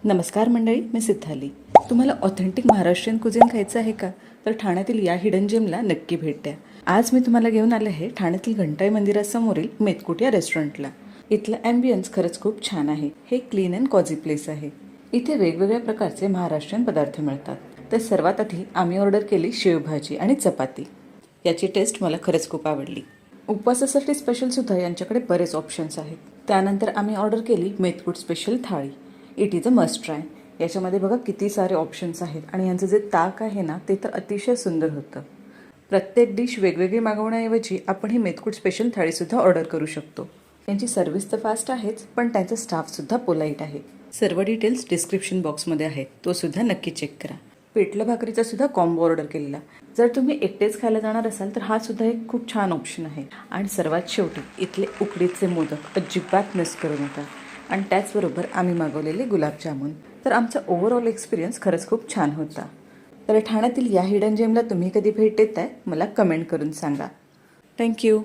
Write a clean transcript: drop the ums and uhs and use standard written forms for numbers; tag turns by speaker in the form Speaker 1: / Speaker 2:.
Speaker 1: नमस्कार मंडळी, मी सिद्धाली. तुम्हाला ऑथेंटिक महाराष्ट्रीयन कुझिन खायचं आहे का? तर ठाण्यातील या हिडन जेमला नक्की भेट द्या. आज मी तुम्हाला घेऊन आले आहे ठाण्यातील घंटाई मंदिरासमोरील मेतकुट या रेस्टॉरंटला. इथलं ॲम्बियन्स खरंच खूप छान आहे. हे क्लीन अँड कॉझी प्लेस आहे. इथे वेगवेगळ्या प्रकारचे महाराष्ट्रीयन पदार्थ मिळतात. तर सर्वात आधी आम्ही ऑर्डर केली शेवभाजी आणि चपाती. याची टेस्ट मला खरंच खूप आवडली. उपवासासाठी स्पेशलसुद्धा यांच्याकडे बरेच ऑप्शन्स आहेत. त्यानंतर आम्ही ऑर्डर केली मेतकुट स्पेशल थाळी. It is a must try. याच्यामध्ये बघा किती सारे ऑप्शन्स आहेत आणि यांचं जे ताक आहे ना ते तर अतिशय सुंदर होतं. प्रत्येक डिश वेगवेगळी मागवण्याऐवजी आपण ही मेतकुट स्पेशल थाळीसुद्धा ऑर्डर करू शकतो. त्यांची सर्व्हिस तर फास्ट आहेच, पण त्यांचा स्टाफसुद्धा पोलाईट आहे. सर्व डिटेल्स डिस्क्रिप्शन बॉक्समध्ये आहेत, तो सुद्धा नक्की चेक करा. पिठलं भाकरीचा सुद्धा कॉम्बो ऑर्डर केलेला. जर तुम्ही एकटेच खायला जाणार असाल तर हा सुद्धा एक खूप छान ऑप्शन आहे. आणि सर्वात शेवटी इथले उकडीचे मोदक अजिबात मिस करू नका. आणि त्याचबरोबर आम्ही मागवलेले गुलाबजामुन. तर आमचा ओव्हरऑल एक्सपिरियन्स खरंच खूप छान होता. तर ठाण्यातील या हिडन जेमला तुम्ही कधी भेट देताय मला कमेंट करून सांगा. थँक्यू.